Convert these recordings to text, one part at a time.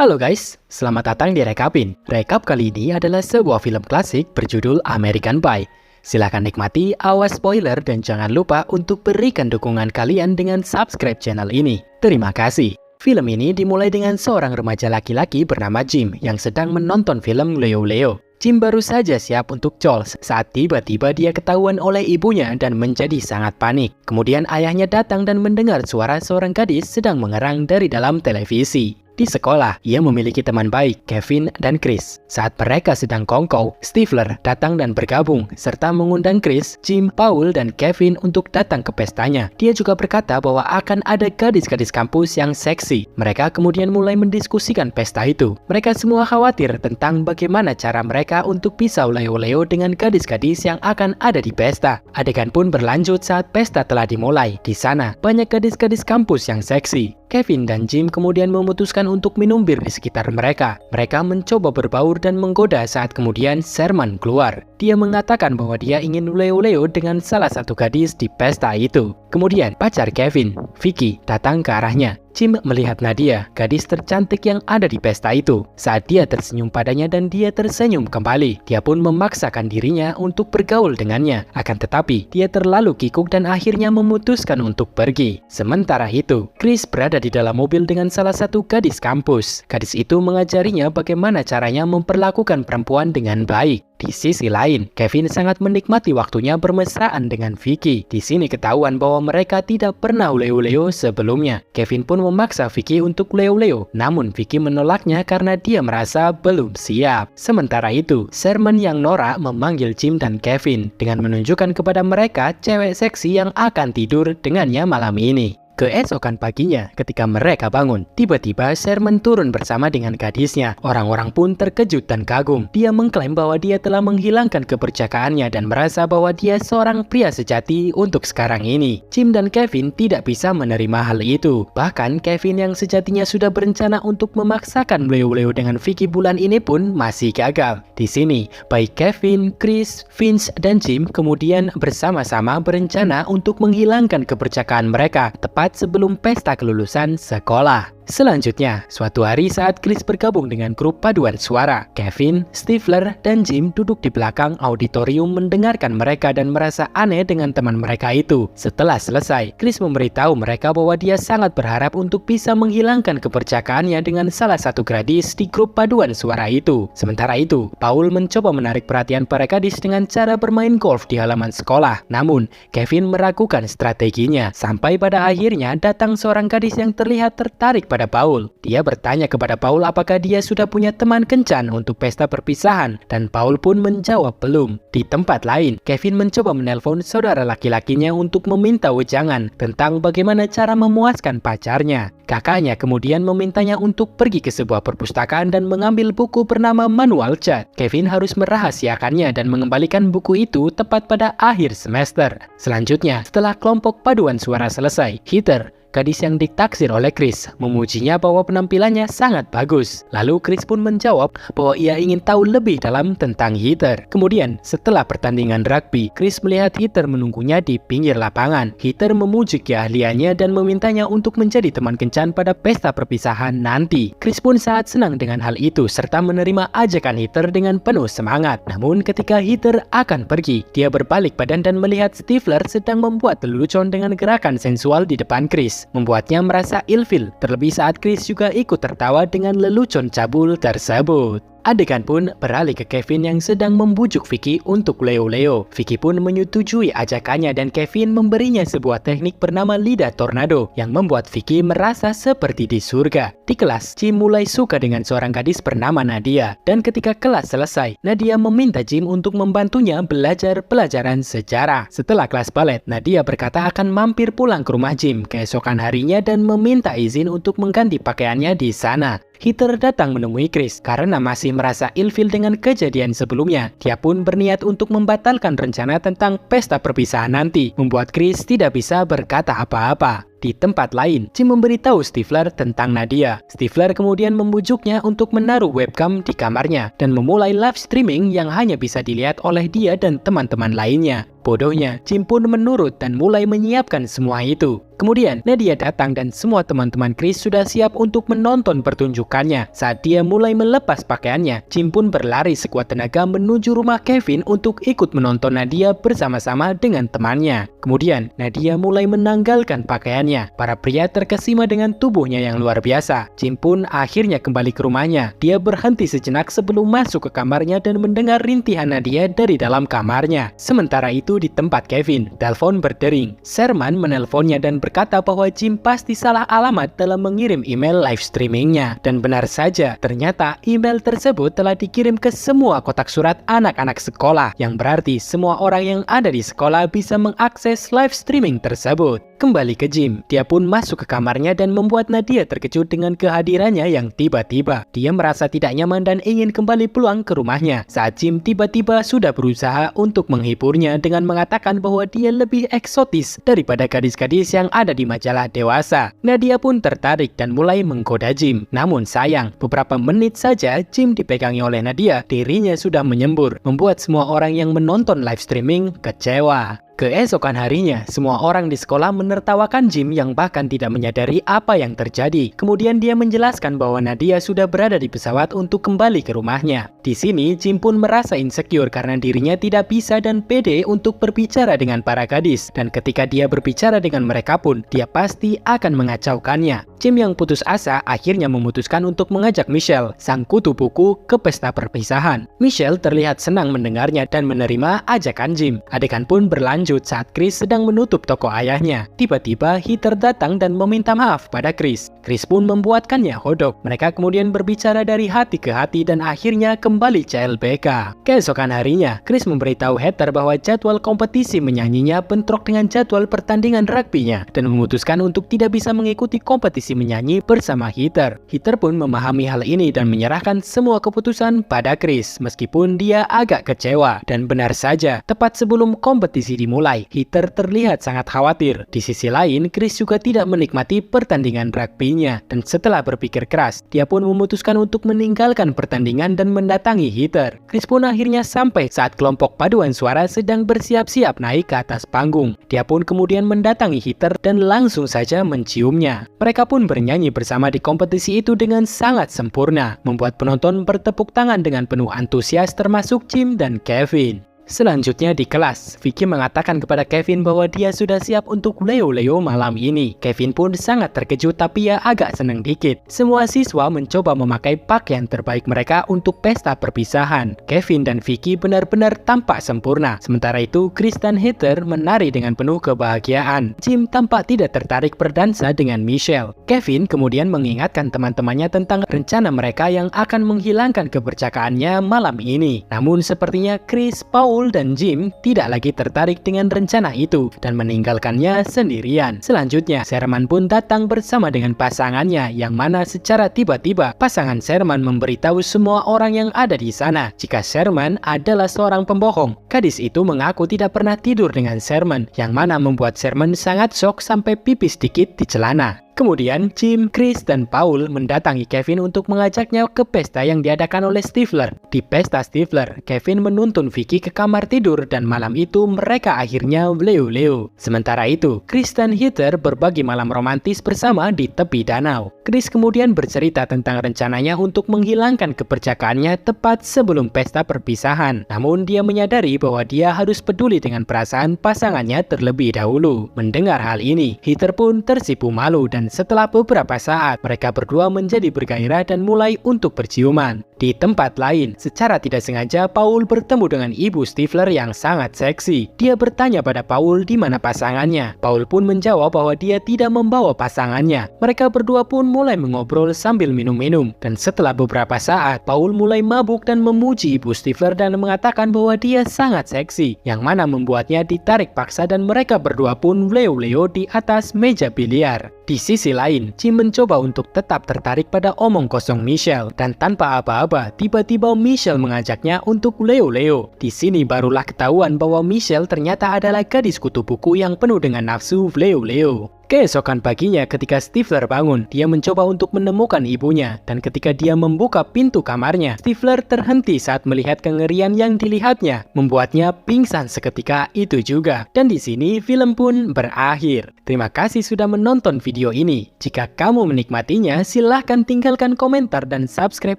Halo guys, selamat datang di Rekapin. Rekap kali ini adalah sebuah film klasik berjudul American Pie. Silahkan nikmati, awas spoiler dan jangan lupa untuk berikan dukungan kalian dengan subscribe channel ini. Terima kasih. Film ini dimulai dengan seorang remaja laki-laki bernama Jim yang sedang menonton film Leo Leo. Jim baru saja siap untuk cols saat tiba-tiba dia ketahuan oleh ibunya dan menjadi sangat panik. Kemudian ayahnya datang dan mendengar suara seorang gadis sedang mengerang dari dalam televisi. Di sekolah, ia memiliki teman baik, Kevin dan Chris. Saat mereka sedang kongkow, Stifler datang dan bergabung, serta mengundang Chris, Jim, Paul, dan Kevin untuk datang ke pestanya. Dia juga berkata bahwa akan ada gadis-gadis kampus yang seksi. Mereka kemudian mulai mendiskusikan pesta itu. Mereka semua khawatir tentang bagaimana cara mereka untuk bisa leo-leo dengan gadis-gadis yang akan ada di pesta. Adegan pun berlanjut saat pesta telah dimulai. Di sana, banyak gadis-gadis kampus yang seksi. Kevin dan Jim kemudian memutuskan untuk minum bir di sekitar mereka. Mereka mencoba berbaur dan menggoda saat kemudian Sherman keluar. Dia mengatakan bahwa dia ingin leo-leo dengan salah satu gadis di pesta itu. Kemudian pacar Kevin, Vicky, datang ke arahnya. Jim melihat Nadia, gadis tercantik yang ada di pesta itu. Saat dia tersenyum padanya dan dia tersenyum kembali, dia pun memaksakan dirinya untuk bergaul dengannya. Akan tetapi, dia terlalu kikuk dan akhirnya memutuskan untuk pergi. Sementara itu, Chris berada di dalam mobil dengan salah satu gadis kampus. Gadis itu mengajarinya bagaimana caranya memperlakukan perempuan dengan baik. Di sisi lain, Kevin sangat menikmati waktunya bermesraan dengan Vicky. Di sini ketahuan bahwa mereka tidak pernah leo-leo sebelumnya. Kevin pun memaksa Vicky untuk leo-leo, namun Vicky menolaknya karena dia merasa belum siap. Sementara itu, Sherman yang norak memanggil Jim dan Kevin dengan menunjukkan kepada mereka cewek seksi yang akan tidur dengannya malam ini. Keesokan paginya, ketika mereka bangun, tiba-tiba Sherman turun bersama dengan gadisnya. Orang-orang pun terkejut dan kagum. Dia mengklaim bahwa dia telah menghilangkan kepercakaannya dan merasa bahwa dia seorang pria sejati untuk sekarang ini. Jim dan Kevin tidak bisa menerima hal itu. Bahkan Kevin yang sejatinya sudah berencana untuk memaksakan leo-leo dengan Vicky bulan ini pun masih gagal. Di sini, baik Kevin, Chris, Vince, dan Jim kemudian bersama-sama berencana untuk menghilangkan kepercayaan mereka tepat sebelum pesta kelulusan sekolah. Selanjutnya, suatu hari saat Chris bergabung dengan grup paduan suara, Kevin, Stifler, dan Jim duduk di belakang auditorium mendengarkan mereka dan merasa aneh dengan teman mereka itu. Setelah selesai, Chris memberitahu mereka bahwa dia sangat berharap untuk bisa menghilangkan kepercakaannya dengan salah satu gadis di grup paduan suara itu. Sementara itu, Paul mencoba menarik perhatian para gadis dengan cara bermain golf di halaman sekolah. Namun, Kevin meragukan strateginya. Sampai pada akhirnya datang seorang gadis yang terlihat tertarik pada Paul. Dia bertanya kepada Paul apakah dia sudah punya teman kencan untuk pesta perpisahan, dan Paul pun menjawab belum. Di tempat lain, Kevin mencoba menelpon saudara laki-lakinya untuk meminta wejangan tentang bagaimana cara memuaskan pacarnya. Kakaknya kemudian memintanya untuk pergi ke sebuah perpustakaan dan mengambil buku bernama Manual Cat. Kevin harus merahasiakannya dan mengembalikan buku itu tepat pada akhir semester. Selanjutnya, setelah kelompok paduan suara selesai, Heather, gadis yang ditaksir oleh Chris, memujinya bahwa penampilannya sangat bagus. Lalu Chris pun menjawab bahwa ia ingin tahu lebih dalam tentang Heather. Kemudian, setelah pertandingan rugby, Chris melihat Heather menunggunya di pinggir lapangan. Heather memuji keahliannya dan memintanya untuk menjadi teman kencan pada pesta perpisahan nanti. Chris pun sangat senang dengan hal itu serta menerima ajakan Heather dengan penuh semangat. Namun ketika Heather akan pergi, dia berbalik badan dan melihat Stifler sedang membuat lelucon dengan gerakan sensual di depan Chris, membuatnya merasa ilfil, terlebih saat Chris juga ikut tertawa dengan lelucon cabul tersebut. Adegan pun beralih ke Kevin yang sedang membujuk Vicky untuk leo-leo. Vicky pun menyetujui ajakannya dan Kevin memberinya sebuah teknik bernama lidah tornado yang membuat Vicky merasa seperti di surga. Di kelas, Jim mulai suka dengan seorang gadis bernama Nadia, dan ketika kelas selesai, Nadia meminta Jim untuk membantunya belajar pelajaran sejarah. Setelah kelas balet, Nadia berkata akan mampir pulang ke rumah Jim keesokan harinya dan meminta izin untuk mengganti pakaiannya di sana. Heather datang menemui Chris karena masih merasa ilfil dengan kejadian sebelumnya. Dia pun berniat untuk membatalkan rencana tentang pesta perpisahan nanti, membuat Chris tidak bisa berkata apa-apa. Di tempat lain, Jim memberitahu Stifler tentang Nadia. Stifler kemudian membujuknya untuk menaruh webcam di kamarnya dan memulai live streaming yang hanya bisa dilihat oleh dia dan teman-teman lainnya. Bodohnya, Jim pun menurut dan mulai menyiapkan semua itu. Kemudian, Nadia datang dan semua teman-teman Chris sudah siap untuk menonton pertunjukannya. Saat dia mulai melepas pakaiannya, Jim pun berlari sekuat tenaga menuju rumah Kevin untuk ikut menonton Nadia bersama-sama dengan temannya. Kemudian, Nadia mulai menanggalkan pakaiannya. Para pria terkesima dengan tubuhnya yang luar biasa. Jim pun akhirnya kembali ke rumahnya. Dia berhenti sejenak sebelum masuk ke kamarnya dan mendengar rintihan Nadia dari dalam kamarnya. Sementara itu di tempat Kevin, telepon berdering. Sherman menelponnya dan berkata bahwa Jim pasti salah alamat dalam mengirim email live streamingnya. Dan benar saja, ternyata email tersebut telah dikirim ke semua kotak surat anak-anak sekolah, yang berarti semua orang yang ada di sekolah bisa mengakses live streaming tersebut. Kembali ke Jim, dia pun masuk ke kamarnya dan membuat Nadia terkejut dengan kehadirannya yang tiba-tiba. Dia merasa tidak nyaman dan ingin kembali pulang ke rumahnya saat Jim tiba-tiba sudah berusaha untuk menghiburnya dengan mengatakan bahwa dia lebih eksotis daripada gadis-gadis yang ada di majalah dewasa. Nadia pun tertarik dan mulai menggoda Jim. Namun sayang, beberapa menit saja Jim dipegangi oleh Nadia, dirinya sudah menyembur, membuat semua orang yang menonton live streaming kecewa. Keesokan harinya, semua orang di sekolah menertawakan Jim yang bahkan tidak menyadari apa yang terjadi. Kemudian dia menjelaskan bahwa Nadia sudah berada di pesawat untuk kembali ke rumahnya. Di sini, Jim pun merasa insecure karena dirinya tidak bisa dan pede untuk berbicara dengan para gadis. Dan ketika dia berbicara dengan mereka pun, dia pasti akan mengacaukannya. Jim yang putus asa akhirnya memutuskan untuk mengajak Michelle, sang kutu buku, ke pesta perpisahan. Michelle terlihat senang mendengarnya dan menerima ajakan Jim. Adegan pun berlanjut saat Chris sedang menutup toko ayahnya. Tiba-tiba Heather datang dan meminta maaf pada Chris. Chris pun membuatkannya hotdog. Mereka kemudian berbicara dari hati ke hati dan akhirnya kembali CLBK. Keesokan harinya, Chris memberitahu Heather bahwa jadwal kompetisi menyanyinya bentrok dengan jadwal pertandingan rugby-nya dan memutuskan untuk tidak bisa mengikuti kompetisi menyanyi bersama Heather. Heather pun memahami hal ini dan menyerahkan semua keputusan pada Chris, meskipun dia agak kecewa. Dan benar saja, tepat sebelum kompetisi dimulai, Heather terlihat sangat khawatir. Di sisi lain, Chris juga tidak menikmati pertandingan rugby-nya, dan setelah berpikir keras, dia pun memutuskan untuk meninggalkan pertandingan dan mendatangi Heather. Chris pun akhirnya sampai saat kelompok paduan suara sedang bersiap-siap naik ke atas panggung. Dia pun kemudian mendatangi Heather dan langsung saja menciumnya. Mereka pun bernyanyi bersama di kompetisi itu dengan sangat sempurna, membuat penonton bertepuk tangan dengan penuh antusias termasuk Jim dan Kevin. Selanjutnya di kelas, Vicky mengatakan kepada Kevin bahwa dia sudah siap untuk Leo malam ini. Kevin pun sangat terkejut tapi ya agak senang dikit. Semua siswa mencoba memakai pakaian terbaik mereka untuk pesta perpisahan. Kevin dan Vicky benar-benar tampak sempurna. Sementara itu, Chris dan Heather menari dengan penuh kebahagiaan. Jim tampak tidak tertarik berdansa dengan Michelle. Kevin kemudian mengingatkan teman-temannya tentang rencana mereka yang akan menghilangkan kepercakaannya malam ini. Namun sepertinya Chris, Paul, dan Jim tidak lagi tertarik dengan rencana itu dan meninggalkannya sendirian. Selanjutnya, Sherman pun datang bersama dengan pasangannya, yang mana secara tiba-tiba pasangan Sherman memberitahu semua orang yang ada di sana jika Sherman adalah seorang pembohong. Gadis itu mengaku tidak pernah tidur dengan Sherman, yang mana membuat Sherman sangat shock sampai pipis dikit di celana. Kemudian, Jim, Chris, dan Paul mendatangi Kevin untuk mengajaknya ke pesta yang diadakan oleh Stifler. Di pesta Stifler, Kevin menuntun Vicky ke kamar tidur dan malam itu mereka akhirnya Leo. Sementara itu, Chris dan Heather berbagi malam romantis bersama di tepi danau. Chris kemudian bercerita tentang rencananya untuk menghilangkan kepercakaannya tepat sebelum pesta perpisahan. Namun dia menyadari bahwa dia harus peduli dengan perasaan pasangannya terlebih dahulu. Mendengar hal ini, Heather pun tersipu malu dan setelah beberapa saat, mereka berdua menjadi bergairah dan mulai untuk berciuman. Di tempat lain, secara tidak sengaja Paul bertemu dengan ibu Stifler yang sangat seksi. Dia bertanya pada Paul di mana pasangannya. Paul pun menjawab bahwa dia tidak membawa pasangannya. Mereka berdua pun mulai mengobrol sambil minum-minum. Dan setelah beberapa saat, Paul mulai mabuk dan memuji ibu Stifler dan mengatakan bahwa dia sangat seksi, yang mana membuatnya ditarik paksa dan mereka berdua pun Leo di atas meja biliar. Di sisi lain, Jim mencoba untuk tetap tertarik pada omong kosong Michelle, dan tanpa apa-apa, tiba-tiba Michelle mengajaknya untuk Leo. Di sini barulah ketahuan bahwa Michelle ternyata adalah gadis kutu buku yang penuh dengan nafsu Leo. Keesokan paginya ketika Stifler bangun, dia mencoba untuk menemukan ibunya. Dan ketika dia membuka pintu kamarnya, Stifler terhenti saat melihat kengerian yang dilihatnya, membuatnya pingsan seketika itu juga. Dan di sini film pun berakhir. Terima kasih sudah menonton video ini. Jika kamu menikmatinya, silahkan tinggalkan komentar dan subscribe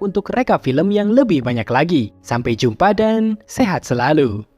untuk reka film yang lebih banyak lagi. Sampai jumpa dan sehat selalu.